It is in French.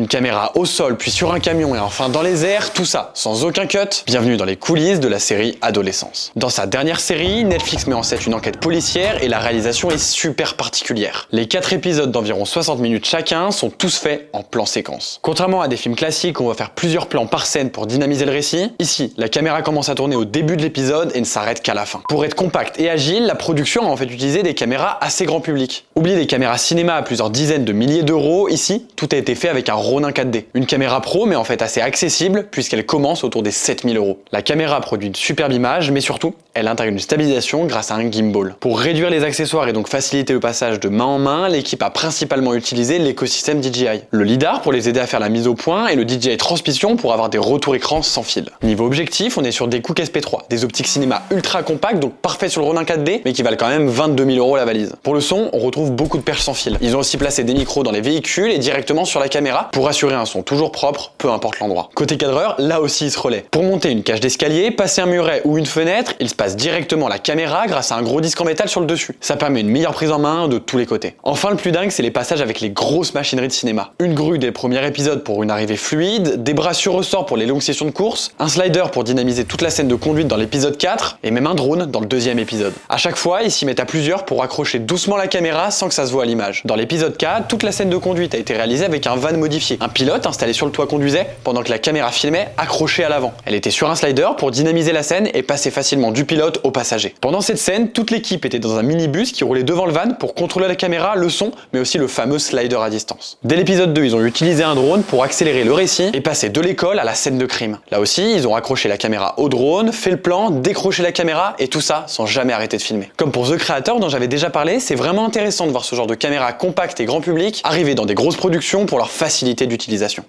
Une caméra au sol, puis sur un camion et enfin dans les airs, tout ça sans aucun cut. Bienvenue dans les coulisses de la série Adolescence. Dans sa dernière série, Netflix met en scène une enquête policière et la réalisation est super particulière. Les 4 épisodes d'environ 60 minutes chacun sont tous faits en plan séquence. Contrairement à des films classiques où on va faire plusieurs plans par scène pour dynamiser le récit, ici, la caméra commence à tourner au début de l'épisode et ne s'arrête qu'à la fin. Pour être compact et agile, la production a en fait utilisé des caméras assez grand public. Oubliez des caméras cinéma à plusieurs dizaines de milliers d'euros, ici, tout a été fait avec un Ronin 4D. Une caméra pro mais en fait assez accessible puisqu'elle commence autour des 7000 euros. La caméra produit une superbe image mais surtout, elle intègre une stabilisation grâce à un gimbal. Pour réduire les accessoires et donc faciliter le passage de main en main, l'équipe a principalement utilisé l'écosystème DJI. Le lidar pour les aider à faire la mise au point et le DJI Transmission pour avoir des retours écran sans fil. Niveau objectif, on est sur des Cooke SP3, des optiques cinéma ultra compactes donc parfaits sur le Ronin 4D mais qui valent quand même 22 000 euros la valise. Pour le son, on retrouve beaucoup de perches sans fil. Ils ont aussi placé des micros dans les véhicules et directement sur la caméra pour assurer un son toujours propre, peu importe l'endroit. Côté cadreur, là aussi il se relaie. Pour monter une cage d'escalier, passer un muret ou une fenêtre, il se passe directement la caméra grâce à un gros disque en métal sur le dessus. Ça permet une meilleure prise en main de tous les côtés. Enfin, le plus dingue, c'est les passages avec les grosses machineries de cinéma. Une grue dès le premier épisode pour une arrivée fluide, des bras sur ressort pour les longues sessions de course, un slider pour dynamiser toute la scène de conduite dans l'épisode 4 et même un drone dans le deuxième épisode. À chaque fois, ils s'y mettent à plusieurs pour accrocher doucement la caméra sans que ça se voit à l'image. Dans l'épisode 4, toute la scène de conduite a été réalisée avec un van modifié. Un pilote installé sur le toit conduisait pendant que la caméra filmait accrochée à l'avant. Elle était sur un slider pour dynamiser la scène et passer facilement du pilote au passager. Pendant cette scène, toute l'équipe était dans un minibus qui roulait devant le van pour contrôler la caméra, le son, mais aussi le fameux slider à distance. Dès l'épisode 2, ils ont utilisé un drone pour accélérer le récit et passer de l'école à la scène de crime. Là aussi, ils ont accroché la caméra au drone, fait le plan, décroché la caméra et tout ça sans jamais arrêter de filmer. Comme pour The Creator dont j'avais déjà parlé, c'est vraiment intéressant de voir ce genre de caméra compacte et grand public arriver dans des grosses productions pour leur facilité d'utilisation.